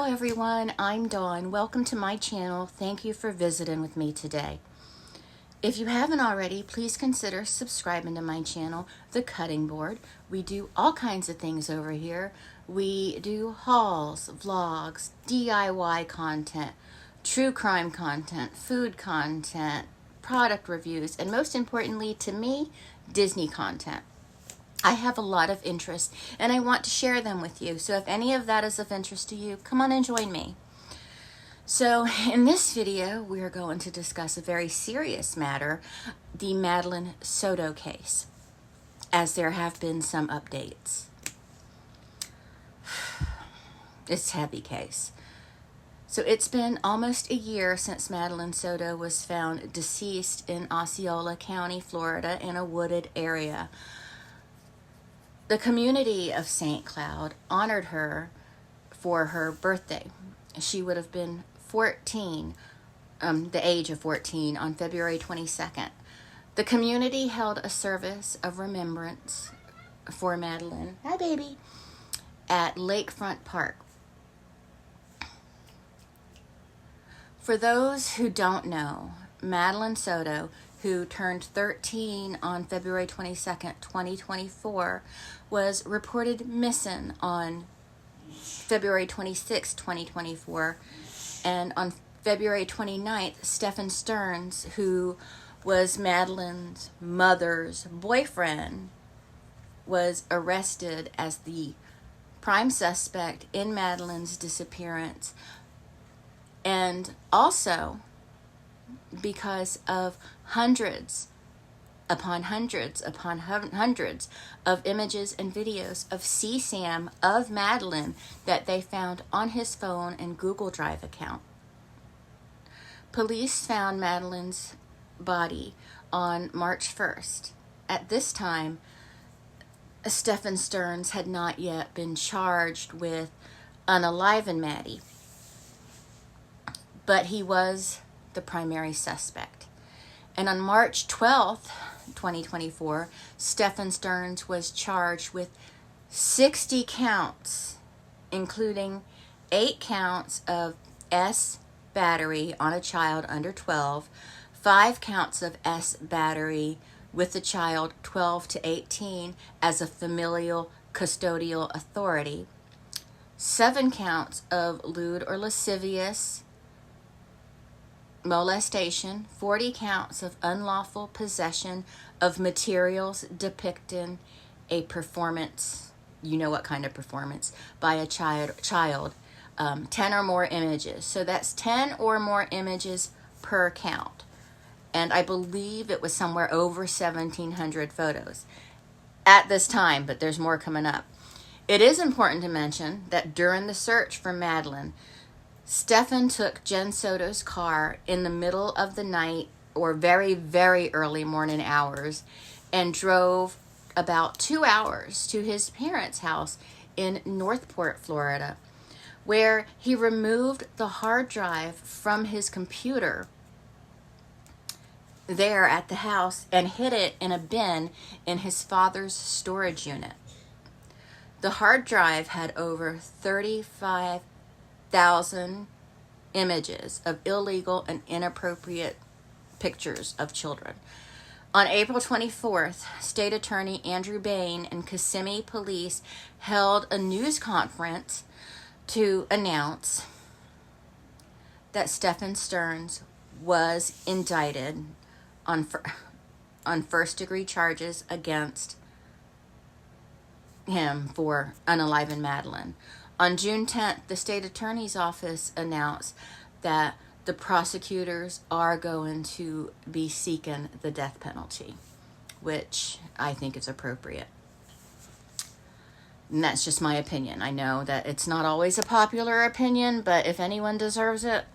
Hello everyone, I'm Dawn. Welcome to my channel. Thank you for visiting with me today. If you haven't already, please consider subscribing to my channel, The Cutting Board. We do all kinds of things over here. We do hauls, vlogs, DIY content, true crime content, food content, product reviews, and most importantly to me, Disney content. I have a lot of interest and I want to share them with you. So if any of that is of interest to you, come on and join me. So in this video, we are going to discuss a very serious matter, the Madeline Soto case, as there have been some updates. It's a heavy case. So it's been almost a year since Madeline Soto was found deceased in Osceola County, Florida, in a wooded area. The community of St. Cloud honored her for her birthday. She would have been 14, the age of 14, on February 22nd. The community held a service of remembrance for Madeline, hi baby, at Lakefront Park. For those who don't know, Madeline Soto, who turned 13 on February 22nd, 2024, was reported missing on February 26, 2024. And on February 29th, Stephen Stearns, who was Madeline's mother's boyfriend, was arrested as the prime suspect in Madeline's disappearance. And also, because of hundreds upon hundreds upon hundreds of images and videos of CSAM of Madeline that they found on his phone and Google Drive account. Police found Madeline's body on March 1st. At this time, Stephen Stearns had not yet been charged with unaliving Maddie, but he was the primary suspect. And on March 12th, 2024, Stephen Stearns was charged with 60 counts, including 8 counts of S battery on a child under 12, 5 counts of S battery with a child 12 to 18 as a familial custodial authority, 7 counts of lewd or lascivious molestation, 40 counts of unlawful possession of materials depicting a performance, you know what kind of performance, by a child, 10 or more images. So that's 10 or more images per count. And I believe it was somewhere over 1,700 photos at this time, but there's more coming up. It is important to mention that during the search for Madeline, Stephen took Jen Soto's car in the middle of the night or very, very early morning hours and drove about 2 hours to his parents' house in Northport, Florida, where he removed the hard drive from his computer there at the house and hid it in a bin in his father's storage unit. The hard drive had over 35,000 images of illegal and inappropriate pictures of children. On April 24th, State Attorney Andrew Bain and Kissimmee Police held a news conference to announce that Stephen Stearns was indicted on first-degree charges against him for unaliving Madeline. On June 10th, the state attorney's office announced that the prosecutors are going to be seeking the death penalty, which I think is appropriate. And that's just my opinion. I know that it's not always a popular opinion, but if anyone deserves it.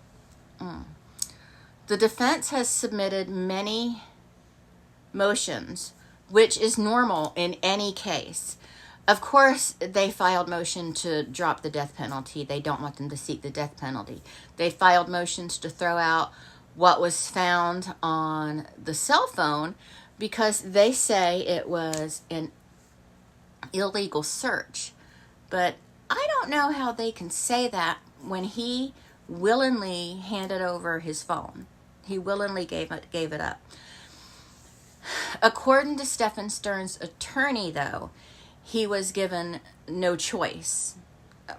The defense has submitted many motions, which is normal in any case. Of course, they filed motion to drop the death penalty. They don't want them to seek the death penalty. They filed motions to throw out what was found on the cell phone because they say it was an illegal search. But I don't know how they can say that when he willingly handed over his phone. He willingly gave it up. According to Stephen Stern's attorney, though, he was given no choice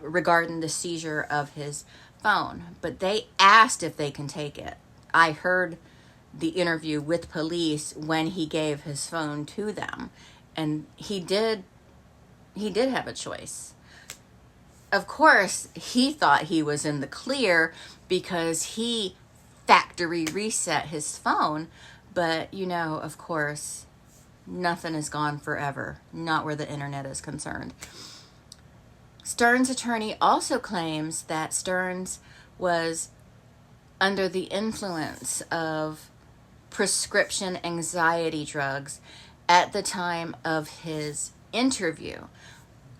regarding the seizure of his phone. But they asked if they can take it. I heard the interview with police when he gave his phone to them, and he did have a choice. Of course, he thought he was in the clear because he factory reset his phone, but of course, nothing is gone forever, not where the internet is concerned. Stern's attorney also claims that Stearns was under the influence of prescription anxiety drugs at the time of his interview,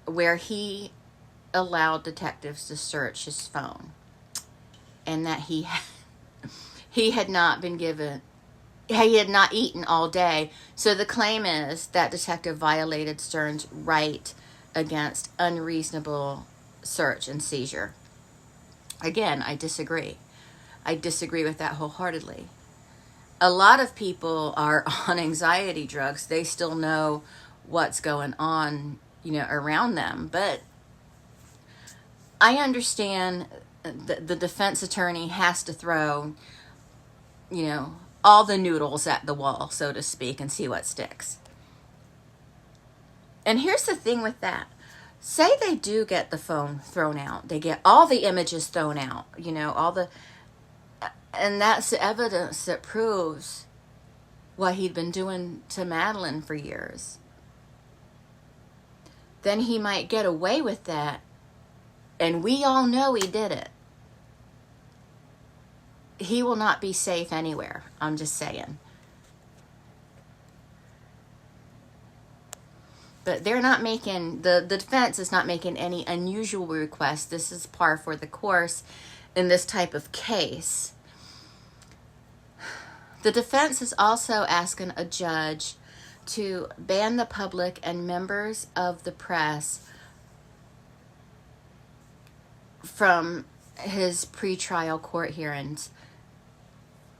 where he allowed detectives to search his phone, and that he had not eaten all day. So the claim is that detective violated Stern's right against unreasonable search and seizure. Again, I disagree. I disagree with that wholeheartedly. A lot of people are on anxiety drugs. They still know what's going on, around them. But I understand that the defense attorney has to throw, all the noodles at the wall, so to speak, and see what sticks. And here's the thing with that. Say they do get the phone thrown out. They get all the images thrown out, and that's the evidence that proves what he'd been doing to Madeline for years. Then he might get away with that, and we all know he did it. He will not be safe anywhere. I'm just saying. But they're not making, the defense is not making any unusual requests. This is par for the course in this type of case. The defense is also asking a judge to ban the public and members of the press from his pretrial court hearings,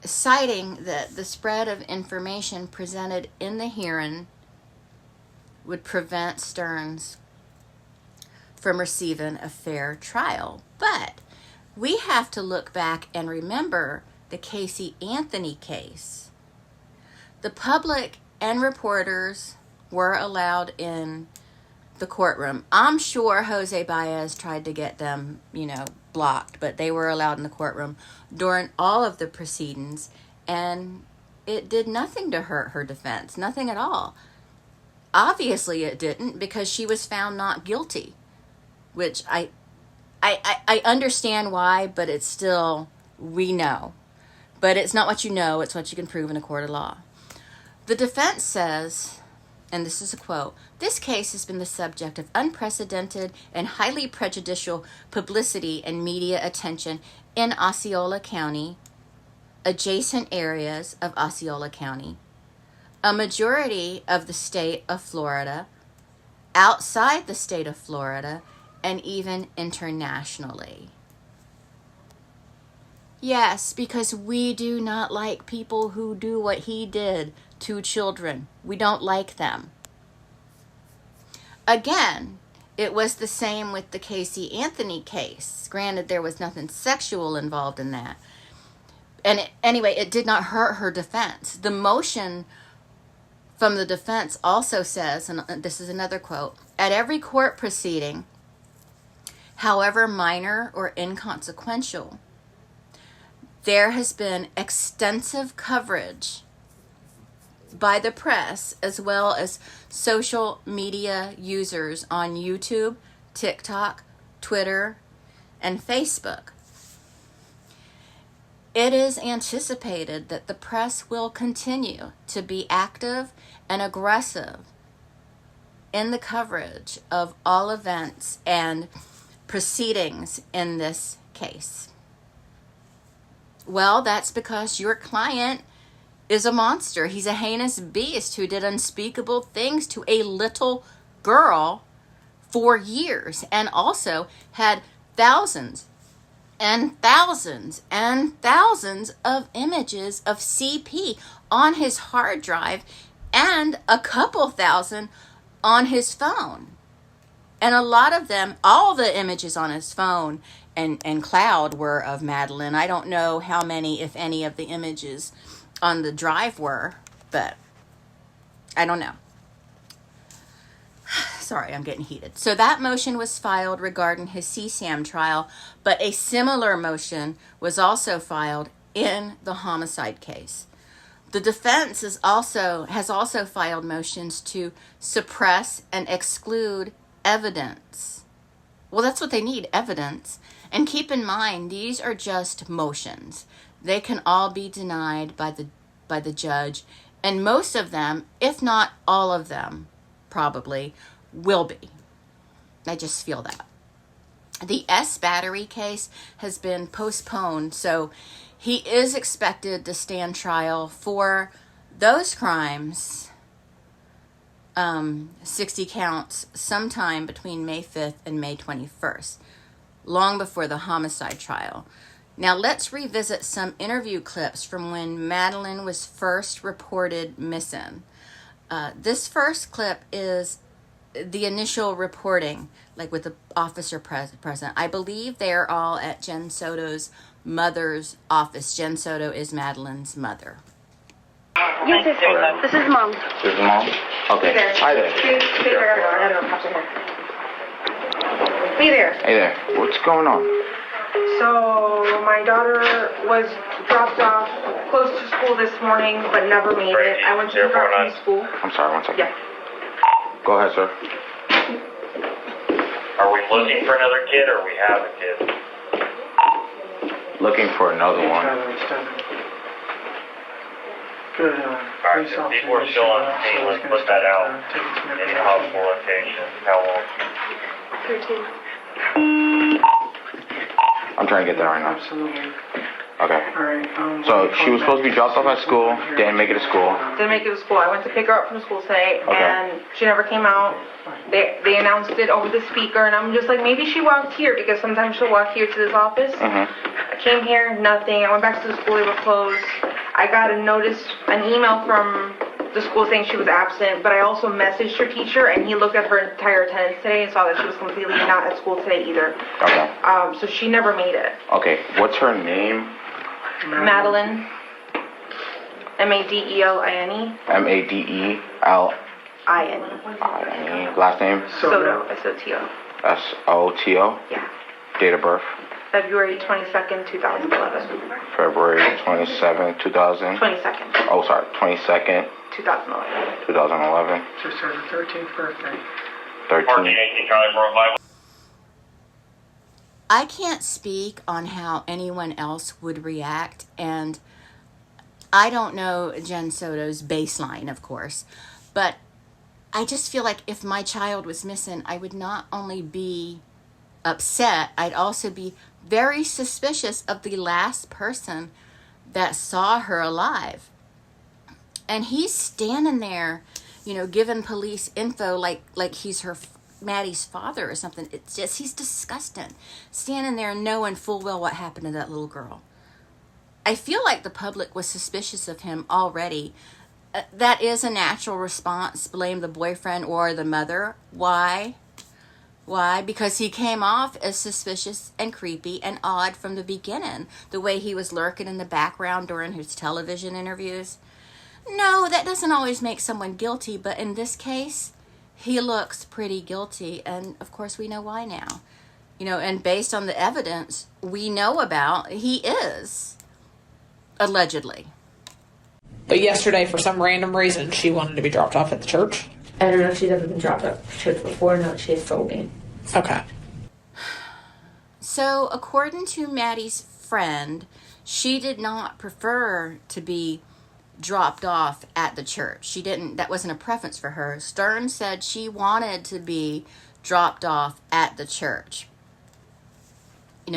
citing that the spread of information presented in the hearing would prevent Stearns from receiving a fair trial. But we have to look back and remember the Casey Anthony case. The public and reporters were allowed in the courtroom. I'm sure Jose Baez tried to get them, blocked, but they were allowed in the courtroom during all of the proceedings, and it did nothing to hurt her defense, nothing at all. Obviously it didn't, because she was found not guilty, which I understand why, but it's still, we know. But it's not what you know, it's what you can prove in a court of law. The defense says, and this is a quote, "This case has been the subject of unprecedented and highly prejudicial publicity and media attention in Osceola County, adjacent areas of Osceola County, a majority of the state of Florida, outside the state of Florida, and even internationally." Yes, because we do not like people who do what he did to children. We don't like them. Again, it was the same with the Casey Anthony case. Granted, there was nothing sexual involved in that. And anyway, it did not hurt her defense. The motion from the defense also says, and this is another quote, "At every court proceeding, however minor or inconsequential, there has been extensive coverage by the press as well as social media users on YouTube, TikTok, Twitter, and Facebook. It is anticipated that the press will continue to be active and aggressive in the coverage of all events and proceedings in this case." Well, that's because your client is a monster. He's a heinous beast who did unspeakable things to a little girl for years, and also had thousands and thousands of images of CP on his hard drive and a couple thousand on his phone. And a lot of them, all the images on his phone and cloud were of Madeline. I don't know how many, if any, of the images on the drive were, but I don't know. Sorry, I'm getting heated. So that motion was filed regarding his CSAM trial, but a similar motion was also filed in the homicide case. The defense has also filed motions to suppress and exclude evidence. Well, that's what they need, evidence. And keep in mind, these are just motions. They can all be denied by the judge, and most of them, if not all of them, probably will be. I just feel that. The S battery case has been postponed, so he is expected to stand trial for those crimes, 60 counts, sometime between May 5th and May 21st, long before the homicide trial. Now let's revisit some interview clips from when Madeline was first reported missing. This first clip is the initial reporting, like with the officer present. I believe they're all at Jen Soto's mother's office. Jen Soto is Madeline's mother. Yes, this is Mom. This is Mom? Okay. Hey there. Hi there. Hey there. Hey there. What's going on? So, my daughter was dropped off close to school this morning, but never made it. I went to pick her up from school. I'm sorry, one second. Yeah. Go ahead, sir. Are we looking for another kid, or we have a kid? Looking for another one. Alright, so people are still on the scene. Let's put that out. Any possible location? How long? 13. I'm trying to get there right now. Absolutely. Okay. Alright, So she was supposed to be dropped off at school, didn't make it to school. Didn't make it to school. I went to pick her up from school today, Okay. and she never came out. They announced it over the speaker, and I'm just like, maybe she walked here, because sometimes she'll walk here to this office. I came here, nothing. I went back to the school, they were closed. I got an email from the school saying she was absent, but I also messaged her teacher, and he looked at her entire attendance today and saw that she was completely not at school today either. Okay. So she never made it. Okay, what's her name? Madeline. Madeline. Madeline. Last name? Soto. S-O-T-O. S-O-T-O? Yeah. Date of birth? February 22nd, 2011. February 27, 2000? 22nd, Oh, sorry, 22nd, 2011. 2011. just had her 13th birthday. 14, 13. 18, Charlie, 45. I can't speak on how anyone else would react, and I don't know Jen Soto's baseline, of course, but I just feel like if my child was missing, I would not only be upset, I'd also be very suspicious of the last person that saw her alive. And he's standing there, giving police info like he's Maddie's father or something. It's just, he's disgusting. Standing there knowing full well what happened to that little girl. I feel like the public was suspicious of him already. That is a natural response. Blame the boyfriend or the mother. Why? Because he came off as suspicious and creepy and odd from the beginning. The way he was lurking in the background during his television interviews. No, that doesn't always make someone guilty, but in this case, he looks pretty guilty, and of course we know why now. And based on the evidence we know about, he is, allegedly. But yesterday, for some random reason, she wanted to be dropped off at the church. I don't know if she's ever been dropped off at church before. No, she has told me. Okay. So, according to Maddie's friend, she did not prefer to be dropped off at the church. That wasn't a preference for her. Stern said she wanted to be dropped off at the church.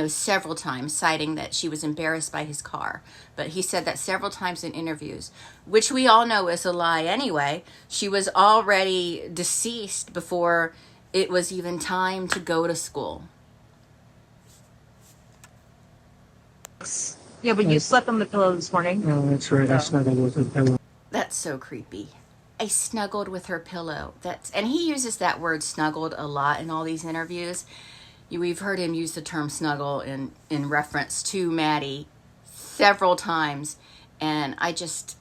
Several times, citing that she was embarrassed by his car. But he said that several times in interviews, which we all know is a lie anyway. She was already deceased before it was even time to go to school. Yeah, but you slept on the pillow this morning. No, that's right. I snuggled with the pillow. That's so creepy. I snuggled with her pillow. And he uses that word snuggled a lot in all these interviews. We've heard him use the term snuggle in reference to Maddie several times, and I just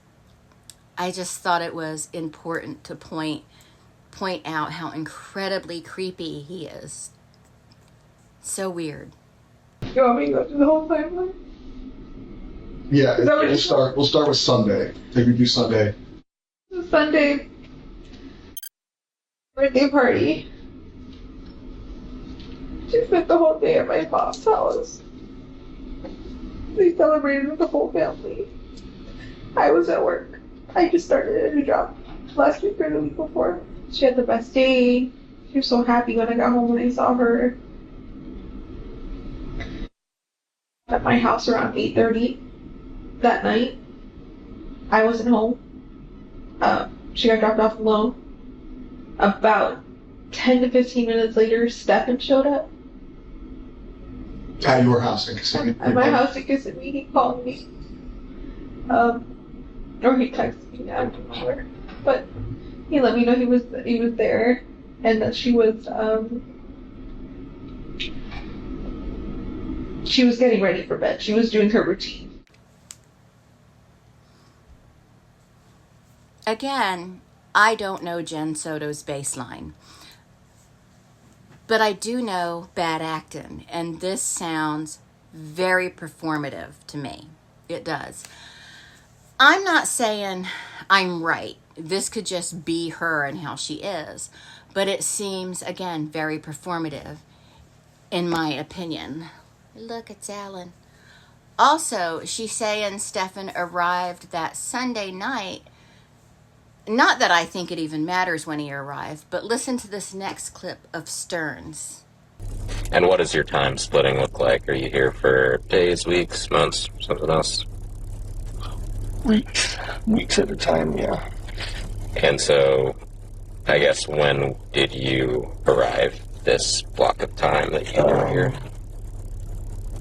thought it was important to point out how incredibly creepy he is. So weird. You want me to go through the whole timeline? Yeah, we'll start with Sunday. Take me through Sunday. Sunday birthday party. She spent the whole day at my mom's house. We celebrated with the whole family. I was at work. I just started a new job last week or the week before. She had the best day. She was so happy when I got home and I saw her. At my house around 8:30 that night. I wasn't home. She got dropped off alone. About 10 to 15 minutes later, Stefan showed up. At your house in Kissimmee? At my house in Kissimmee, he called me. Or he texted me, I'm not sure. But he let me know he was there and that she was getting ready for bed. She was doing her routine. Again, I don't know Jen Soto's baseline, but I do know bad acting, and this sounds very performative to me. It does. I'm not saying I'm right. This could just be her and how she is, but it seems, again, very performative, in my opinion. Look, it's Alan. Also, she's saying Stefan arrived that Sunday night. Not that I think it even matters when he arrived, but listen to this next clip of Stearns. And what does your time splitting look like? Are you here for days, weeks, months, something else? Weeks at a time, yeah. And so, I guess, when did you arrive this block of time that you were here?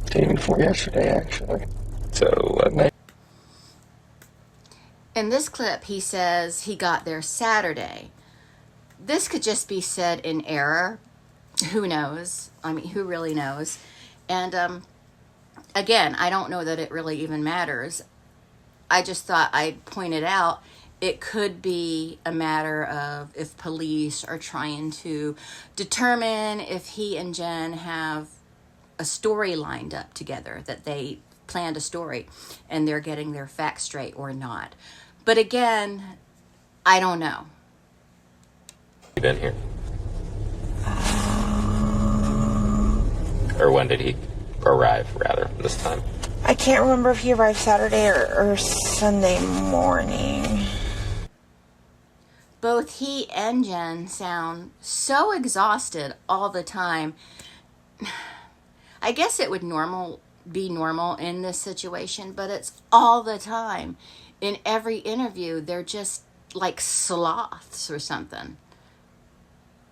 Day before yesterday, actually. So, what night? In this clip, he says he got there Saturday. This could just be said in error. Who knows? I mean, who really knows? And again, I don't know that it really even matters. I just thought I'd point it out. It could be a matter of if police are trying to determine if he and Jen have a story lined up together, that they planned a story and they're getting their facts straight or not. But again, I don't know. You been here? Or when did he arrive, rather, this time? I can't remember if he arrived Saturday or Sunday morning. Both he and Jen sound so exhausted all the time. I guess it would be normal in this situation, but it's all the time. In every interview, they're just like sloths or something.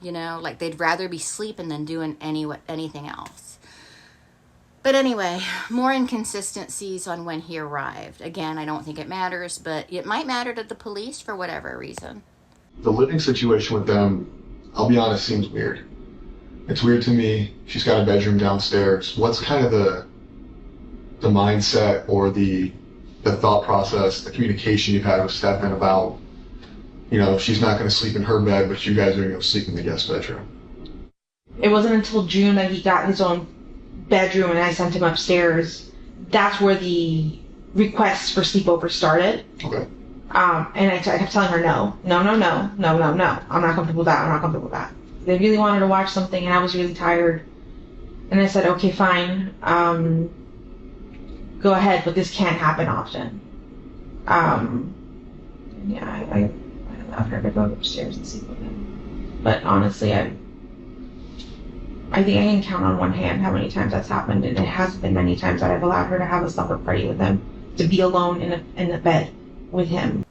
You know, like they'd rather be sleeping than doing anything else. But anyway, more inconsistencies on when he arrived. Again, I don't think it matters, but it might matter to the police for whatever reason. The living situation with them, I'll be honest, seems weird. It's weird to me. She's got a bedroom downstairs. What's kind of the mindset or the thought process, the communication you've had with Stefan about, she's not going to sleep in her bed, but you guys are going to go sleep in the guest bedroom? It wasn't until June that he got his own bedroom and I sent him upstairs. That's where the requests for sleepover started. Okay. And I kept telling her no. I'm not comfortable with that. They really wanted to watch something and I was really tired. And I said, okay, fine. Go ahead, but this can't happen often. I allowed her to go upstairs and sleep with him. But honestly, I think I can count on one hand how many times that's happened, and it has been many times that I've allowed her to have a supper party with him, to be alone in a bed with him.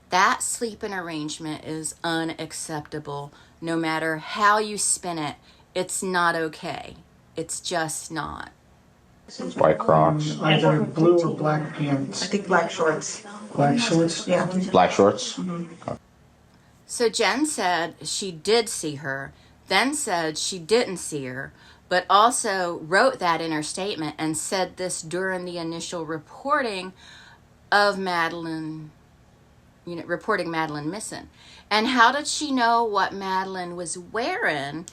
That sleeping arrangement is unacceptable. No matter how you spin it, it's not okay. It's just not. White Crocs. Either blue or black pants. I think black shorts. Black shorts? Yeah. Black shorts? So Jen said she did see her, then said she didn't see her, but also wrote that in her statement and said this during the initial reporting of Madeline, reporting Madeline missing. And how did she know what Madeline was wearing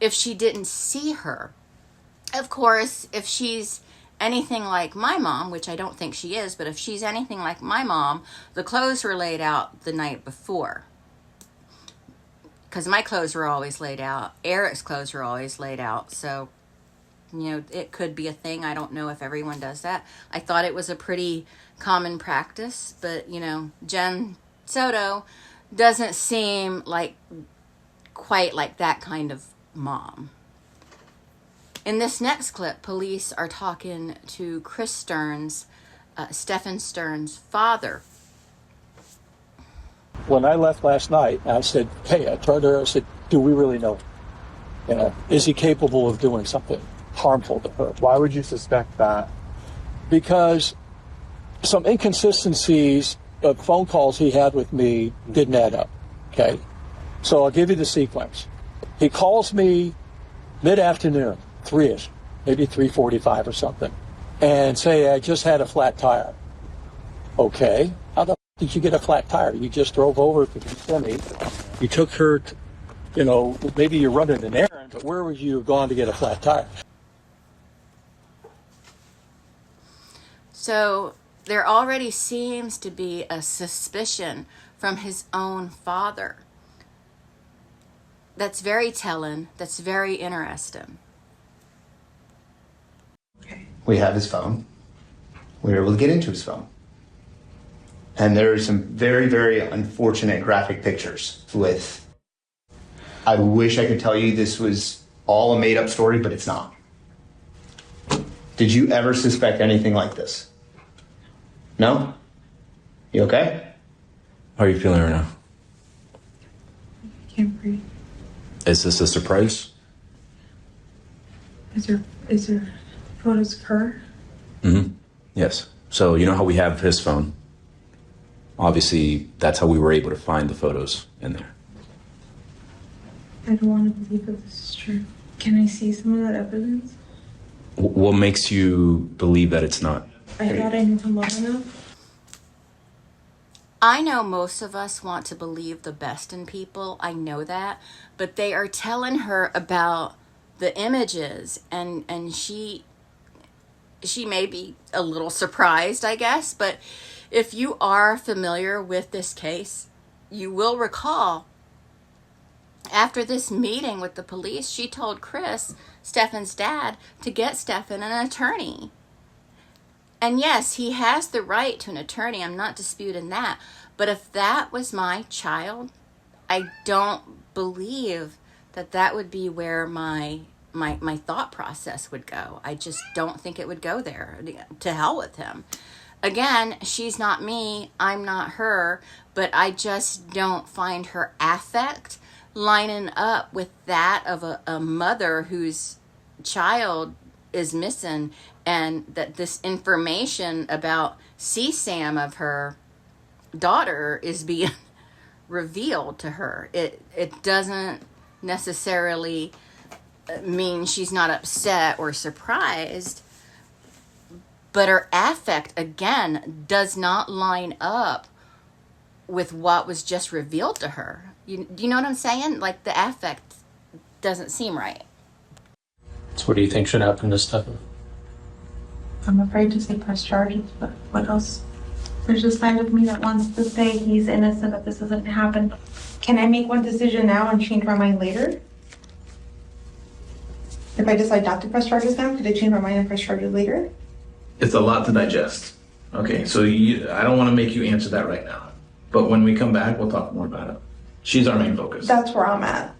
if she didn't see her? Of course, if she's anything like my mom, which I don't think she is, but if she's anything like my mom, the clothes were laid out the night before. Because my clothes were always laid out. Eric's clothes were always laid out. So, it could be a thing. I don't know if everyone does that. I thought it was a pretty common practice. But, Jen Soto doesn't seem like quite like that kind of mom. In this next clip, police are talking to Chris Stearns, Stephen Stearns' father. When I left last night, I said, hey, I told her, I said, do we really know? Is he capable of doing something harmful to her? Why would you suspect that? Because some inconsistencies of phone calls he had with me didn't add up, okay? So I'll give you the sequence. He calls me mid-afternoon, 3-ish, maybe 3:45 or something, and say, I just had a flat tire. Okay, how the did you get a flat tire? You just drove over to Kissimmee. You took her to, maybe you're running an errand, but where would you have gone to get a flat tire? So there already seems to be a suspicion from his own father. That's very telling. That's very interesting. We have his phone. We were able to get into his phone. And there are some very, very unfortunate graphic pictures with, I wish I could tell you this was all a made-up story, but it's not. Did you ever suspect anything like this? No? You okay? How are you feeling right now? I can't breathe. Is this a surprise? Is there photos of her? Mm-hmm. Yes. So you know how we have his phone? Obviously, that's how we were able to find the photos in there. I don't want to believe that this is true. Can I see some of that evidence? What makes you believe that it's not? I thought I knew him long enough. I know most of us want to believe the best in people. I know that. But they are telling her about the images, and she may be a little surprised, I guess. But if you are familiar with this case, you will recall after this meeting with the police, she told Chris, Stefan's dad, to get Stefan an attorney. And yes, he has the right to an attorney. I'm not disputing that. But if that was my child, I don't believe that would be where my thought process would go. I just don't think it would go there. To hell with him. Again, she's not me, I'm not her, but I just don't find her affect lining up with that of a mother whose child is missing, and that this information about CSAM of her daughter is being revealed to her. It doesn't necessarily mean she's not upset or surprised, but her affect, again, does not line up with what was just revealed to her. Do you know what I'm saying? Like, the affect doesn't seem right. So what do you think should happen to Stefan? I'm afraid to say press charges, but what else? There's a side of me that wants to say he's innocent, that this doesn't happen. Can I make one decision now and change my mind later? If I decide not to press charges now, could I change my mind and press charges later? It's a lot to digest. Okay, so I don't want to make you answer that right now. But when we come back, we'll talk more about it. She's our main focus. That's where I'm at.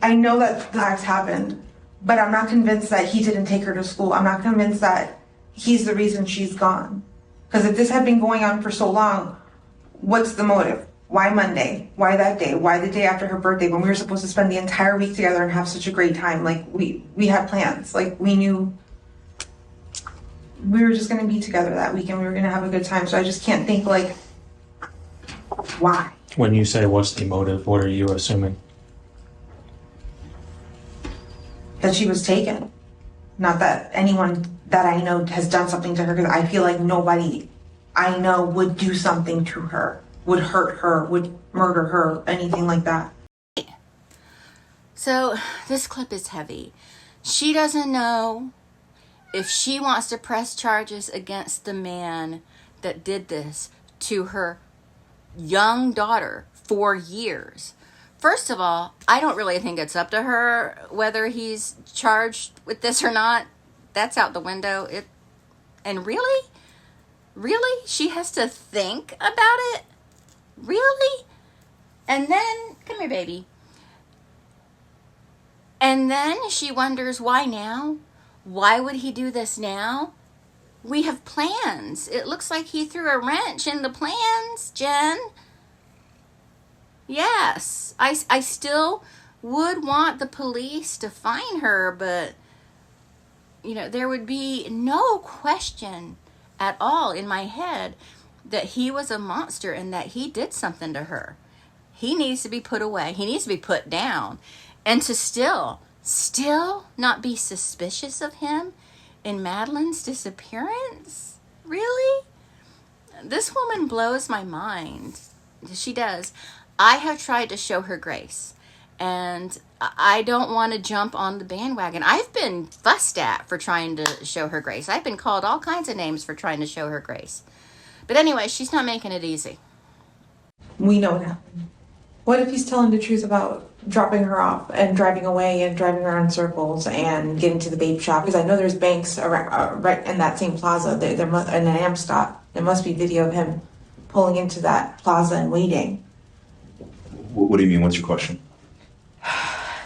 I know that the acts happened, but I'm not convinced that he didn't take her to school. I'm not convinced that he's the reason she's gone. Because if this had been going on for so long, what's the motive? Why Monday? Why that day? Why the day after her birthday when we were supposed to spend the entire week together and have such a great time? Like, we had plans. Like, we knew. we were just gonna be together that weekend. We were gonna have a good time. So I just can't think like, why? When you say what's the motive, what are you assuming? That she was taken. Not that anyone that I know has done something to her, because I feel like nobody I know would do something to her, would hurt her, would murder her, anything like that. So this clip is heavy. She doesn't know if she wants to press charges against the man that did this to her young daughter for years. First of all, I don't really think it's up to her whether he's charged with this or not. That's out the window. And really? Really? She has to think about it? Really? And then, come here, baby. And then she wonders, why now? Why would he do this now? We have plans. It looks like he threw a wrench in the plans, Jen. Yes, I still would want the police to find her, but, you know, there would be no question at all in my head that he was a monster and that he did something to her. He needs to be put away. He needs to be put down. And to still not be suspicious of him in Madeline's disappearance? Really? This woman blows my mind. She does. I have tried to show her grace, and I don't want to jump on the bandwagon. I've been fussed at for trying to show her grace. I've been called all kinds of names for trying to show her grace. But anyway, she's not making it easy. We know what happened. What if he's telling the truth about dropping her off and driving away and driving around in circles and getting to the babe shop? Because I know there's banks around, right in that same plaza. There must, in an Am stop, there must be video of him pulling into that plaza and waiting. What do you mean? What's your question?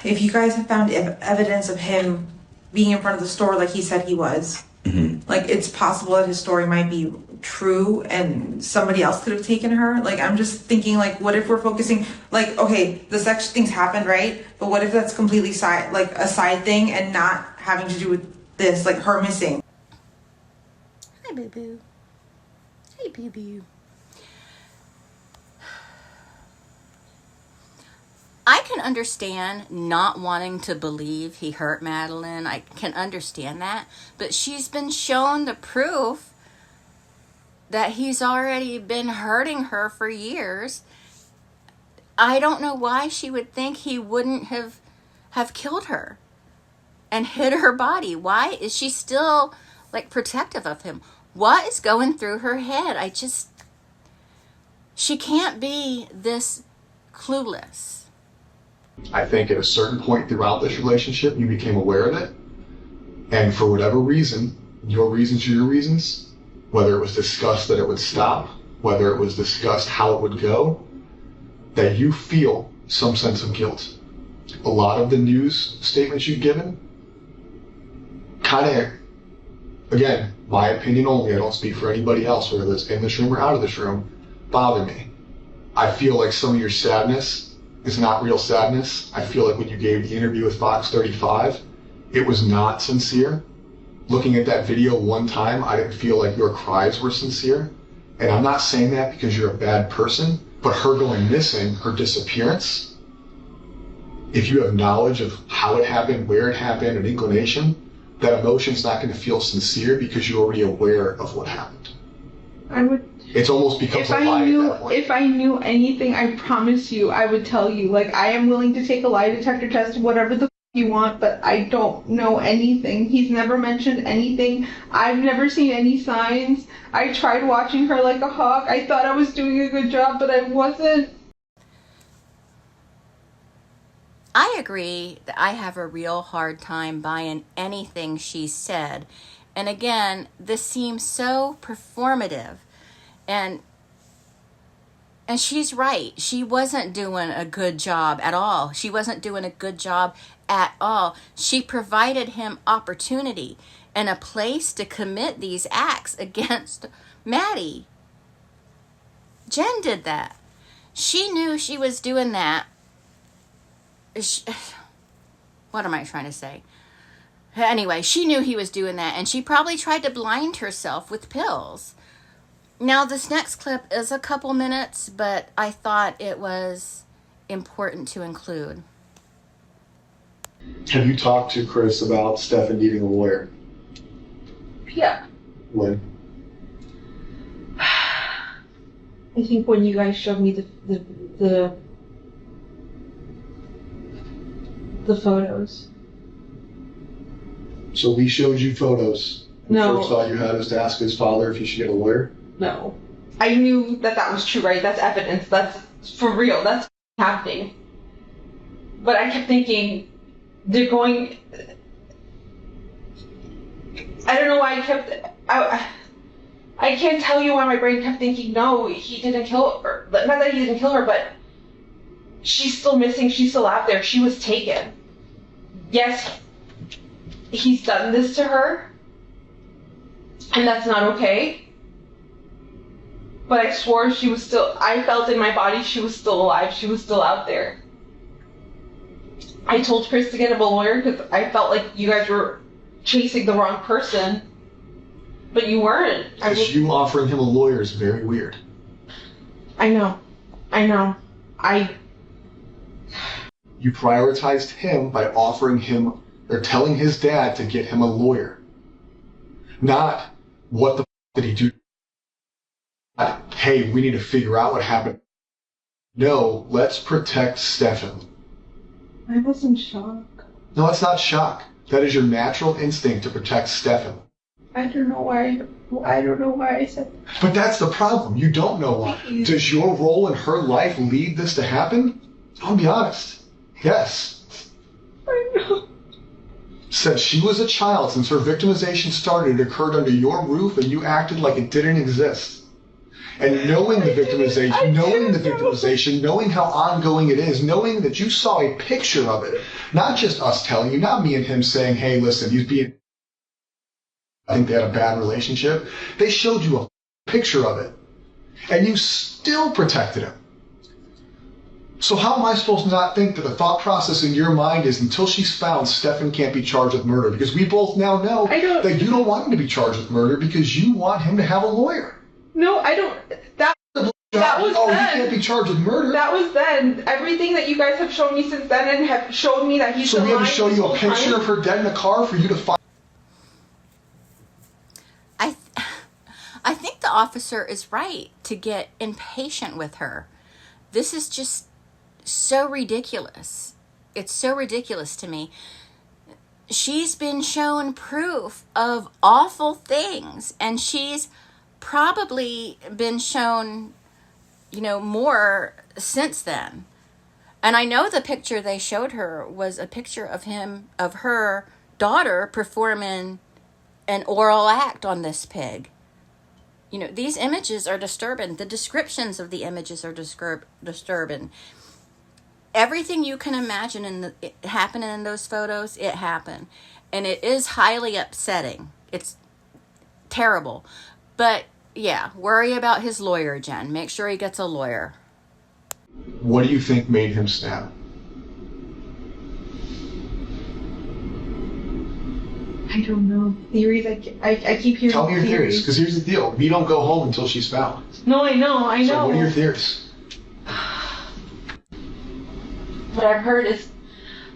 If you guys have found evidence of him being in front of the store like he said he was, like it's possible that his story might be true and somebody else could have taken her. Like, I'm just thinking, like, what if we're focusing, like, okay, the sex things happened, right? But what if that's completely a side thing and not having to do with this, like her missing? Hi, boo-boo. Hey, boo-boo. I can understand not wanting to believe he hurt Madeline. I can understand that. But she's been shown the proof that he's already been hurting her for years. I don't know why she would think he wouldn't have killed her and hid her body. Why is she still, like, protective of him? What is going through her head? She can't be this clueless. I think at a certain point throughout this relationship, you became aware of it. And for whatever reason, your reasons are your reasons, whether it was discussed that it would stop, whether it was discussed how it would go, that you feel some sense of guilt. A lot of the news statements you've given kind of, again, my opinion only, I don't speak for anybody else, whether it's in this room or out of this room, bother me. I feel like some of your sadness is not real sadness. I feel like when you gave the interview with Fox 35, it was not sincere. Looking at that video one time, I didn't feel like your cries were sincere. And I'm not saying that because you're a bad person, but her going missing, her disappearance, if you have knowledge of how it happened, where it happened, an inclination, that emotion's not going to feel sincere because you're already aware of what happened. I would. It's almost becomes a lie at that point. If I knew anything, I promise you, I would tell you. Like, I am willing to take a lie detector test, whatever the you want, but I don't know anything. He's never mentioned anything. I've never seen any signs. I tried watching her like a hawk. I thought I was doing a good job, but I wasn't. I agree that I have a real hard time buying anything she said. And again, this seems so performative. And she's right. She wasn't doing a good job at all. She wasn't doing a good job at all. She provided him opportunity and a place to commit these acts against Maddie. Jen did that. She knew she was doing that. What am I trying to say? Anyway, she knew he was doing that, and she probably tried to blind herself with pills. Now, this next clip is a couple minutes, but I thought it was important to include. Have you talked to Chris about Stefan needing a lawyer? Yeah. When? I think when you guys showed me the photos. So we showed you photos. The No. first thought you had was to ask his father if he should get a lawyer? No. I knew that was true, right? That's evidence. That's for real. That's happening. But I kept thinking, they're going... I don't know why I can't tell you why my brain kept thinking, no, he didn't kill her. Not that he didn't kill her, but she's still missing. She's still out there. She was taken. Yes, he's done this to her, and that's not okay. But I swore I felt in my body she was still alive. She was still out there. I told Chris to get him a lawyer because I felt like you guys were chasing the wrong person. But you weren't. Because you offering him a lawyer is very weird. I know. You prioritized him by offering him or telling his dad to get him a lawyer. Not what the did he do? Not, hey, we need to figure out what happened. No, let's protect Stefan. I was in shock. No, that's not shock. That is your natural instinct to protect Stefan. I don't know why I said that. But that's the problem. You don't know why. Does your role in her life lead this to happen? I'll be honest. Yes. I know. Since she was a child, since her victimization started, it occurred under your roof and you acted like it didn't exist. And knowing the victimization, knowing how ongoing it is, knowing that you saw a picture of it, not just us telling you, not me and him saying, hey, listen, he's being... I think they had a bad relationship. They showed you a picture of it. And you still protected him. So how am I supposed to not think that the thought process in your mind is until she's found, Stefan can't be charged with murder? Because we both now know that you don't want him to be charged with murder because you want him to have a lawyer. No, I don't. That was then. He can't be charged with murder. That was then. Everything that you guys have shown me since then and have shown me that he's So we have to lying show you a this whole picture time? of her dead in a car for you to find. I think the officer is right to get impatient with her. This is just so ridiculous. It's so ridiculous to me. She's been shown proof of awful things, and she's probably been shown, more since then. And I know the picture they showed her was a picture of her daughter performing an oral act on this pig. These images are disturbing. The descriptions of the images are disturbing. Everything you can imagine happening in those photos, it happened. And it is highly upsetting. It's terrible. But, yeah, worry about his lawyer, Jen. Make sure he gets a lawyer. What do you think made him snap? I don't know. Theories, I keep hearing Tell me your theories, because here's the deal. We don't go home until she's found. No, I know. So what are your theories? What I've heard is,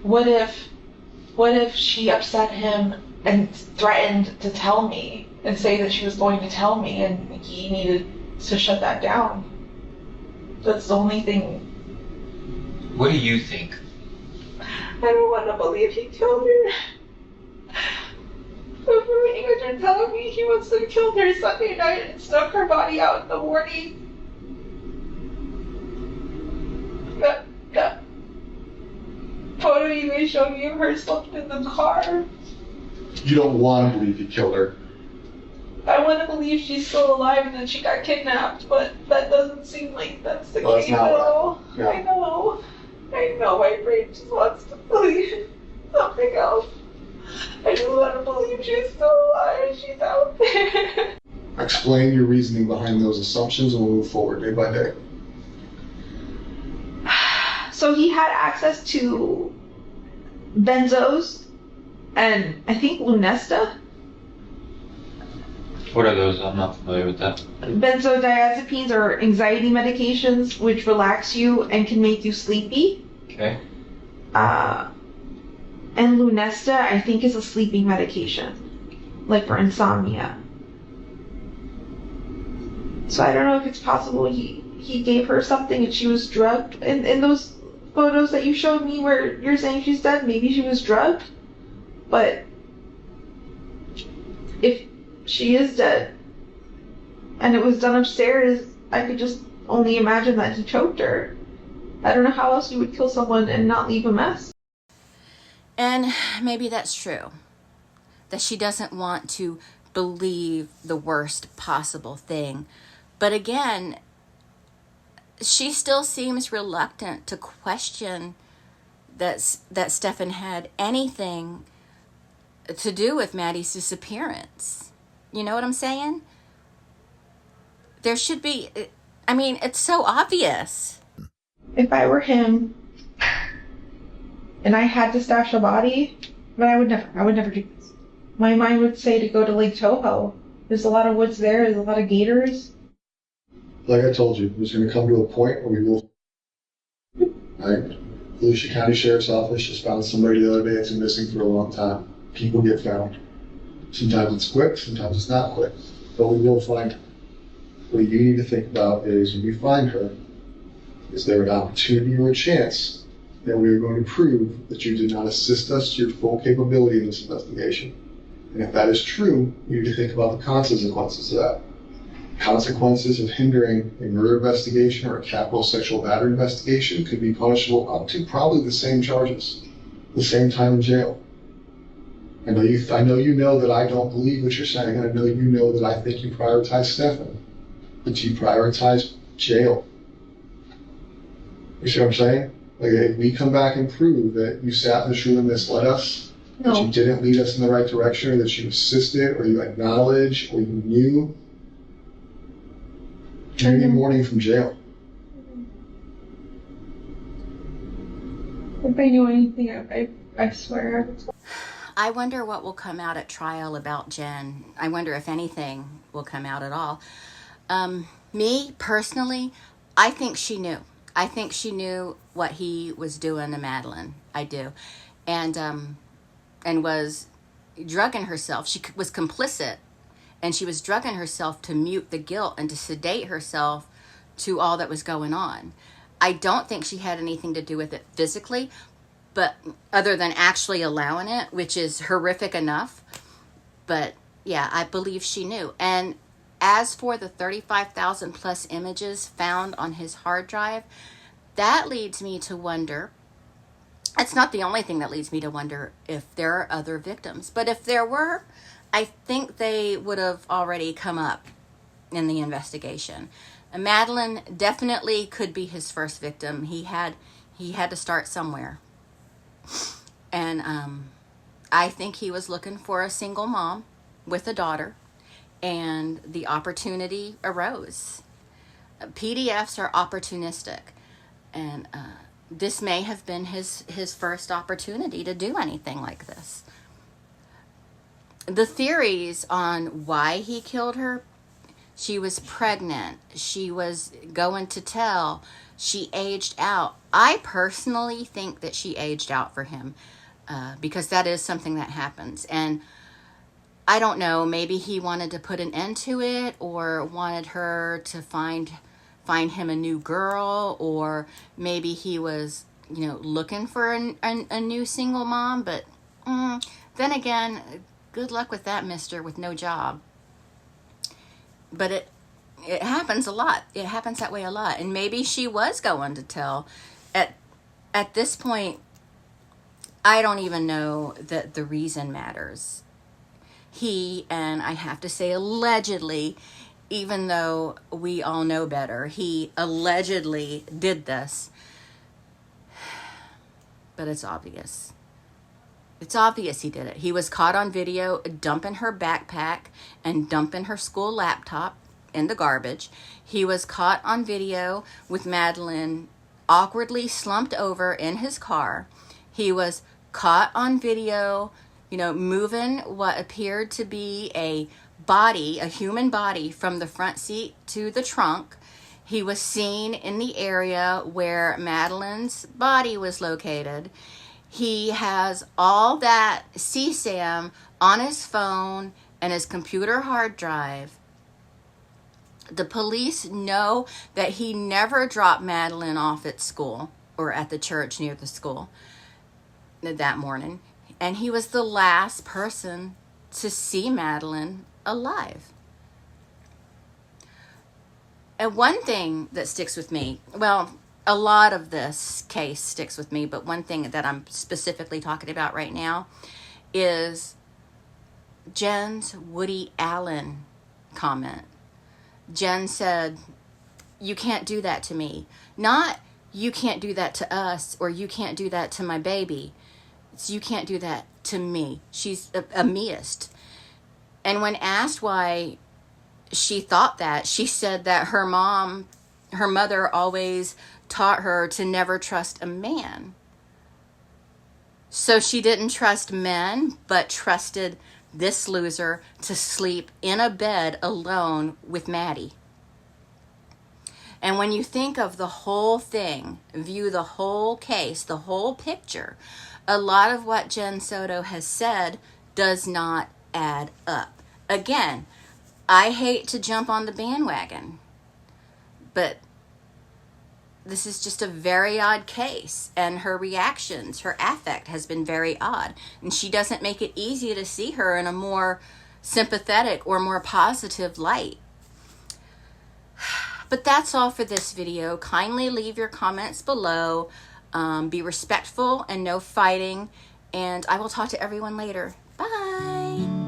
what if she upset him and threatened to tell me and say that she was going to tell me and he needed to shut that down? That's the only thing. What do you think? I don't want to believe he killed her. But from what you guys are telling me, he must have killed her Sunday night and snuck her body out in the morning. That photo you guys showed me of her slumped in the car. You don't want to believe he killed her. I want to believe she's still alive and that she got kidnapped, but that doesn't seem like that's the case at all. Yeah. I know my brain just wants to believe something else. I just want to believe she's still alive. She's out there. Explain your reasoning behind those assumptions and we'll move forward day by day. So he had access to benzos and I think Lunesta. What are those? I'm not familiar with that. Benzodiazepines are anxiety medications which relax you and can make you sleepy. Okay. And Lunesta, I think, is a sleeping medication, like for insomnia. So I don't know if it's possible he gave her something and she was drugged. In those photos that you showed me where you're saying she's dead, maybe she was drugged. But if she is dead and it was done upstairs, I could just only imagine that he choked her. I don't know how else you would kill someone and not leave a mess. And maybe that's true. That she doesn't want to believe the worst possible thing. But again, she still seems reluctant to question that Stefan had anything to do with Maddie's disappearance. You know what I'm saying? There should be, I mean, it's so obvious. If I were him and I had to stash a body, but I would never do this. My mind would say to go to Lake Toho. There's a lot of woods there, there's a lot of gators. Like I told you, there's going to come to a point where we will. Right? Volusia County Sheriff's Office just found somebody the other day that's been missing for a long time. People get found. Sometimes it's quick, sometimes it's not quick. But we will find her. What you need to think about is when we find her, is there an opportunity or a chance that we are going to prove that you did not assist us to your full capability in this investigation? And if that is true, you need to think about the consequences of that. Consequences of hindering a murder investigation or a capital sexual battery investigation could be punishable up to probably the same charges, the same time in jail. I know you know that I don't believe what you're saying, and I know you know that I think you prioritize Stefan, but you prioritize jail. You see what I'm saying? Like, if we come back and prove that you sat in this room and misled us, that you didn't lead us in the right direction, or that you assisted, or you acknowledged, or you knew, you're going to be mourning from jail. If I knew anything, I swear I would. I wonder what will come out at trial about Jen. I wonder if anything will come out at all. Me, personally, I think she knew. I think she knew what he was doing to Madeline. I do. And was drugging herself. She was complicit. And she was drugging herself to mute the guilt and to sedate herself to all that was going on. I don't think she had anything to do with it physically, but other than actually allowing it, which is horrific enough. But yeah, I believe she knew. And as for the 35,000 plus images found on his hard drive, that leads me to wonder. It's not the only thing that leads me to wonder if there are other victims. But if there were, I think they would have already come up in the investigation. Madeline definitely could be his first victim. He had to start somewhere. And I think he was looking for a single mom with a daughter, and the opportunity arose. PDFs are opportunistic, and this may have been his first opportunity to do anything like this. The theories on why he killed her: she was pregnant, she was going to tell, she aged out. I personally think that she aged out for him because that is something that happens. And I don't know, maybe he wanted to put an end to it, or wanted her to find him a new girl, or maybe he was, looking for a new single mom. But then again, good luck with that, mister, with no job. But it happens a lot. It happens that way a lot. And maybe she was going to tell. At this point, I don't even know that the reason matters. He, and I have to say allegedly, even though we all know better, he allegedly did this. But it's obvious. It's obvious he did it. He was caught on video dumping her backpack and dumping her school laptop in the garbage. He was caught on video with Madeline awkwardly slumped over in his car. He was caught on video moving what appeared to be a body, a human body, from the front seat to the trunk. He was seen in the area where Madeline's body was located. He has all that CSAM on his phone and his computer hard drive. The police know that he never dropped Madeline off at school or at the church near the school that morning. And he was the last person to see Madeline alive. And one thing that sticks with me, well, a lot of this case sticks with me, but one thing that I'm specifically talking about right now is Jen's Woody Allen comment. Jen said, "You can't do that to me." Not, "You can't do that to us," or "You can't do that to my baby." It's, "You can't do that to me." She's a meist. And when asked why she thought that, she said that her mother always taught her to never trust a man. So she didn't trust men, but trusted this loser to sleep in a bed alone with Maddie. And when you think of the whole thing, view the whole case, the whole picture, a lot of what Jen Soto has said does not add up. Again, I hate to jump on the bandwagon, but this is just a very odd case, and her reactions, her affect has been very odd, and she doesn't make it easy to see her in a more sympathetic or more positive light. But that's all for this video. Kindly leave your comments below. Be respectful and no fighting, and I will talk to everyone later. Bye.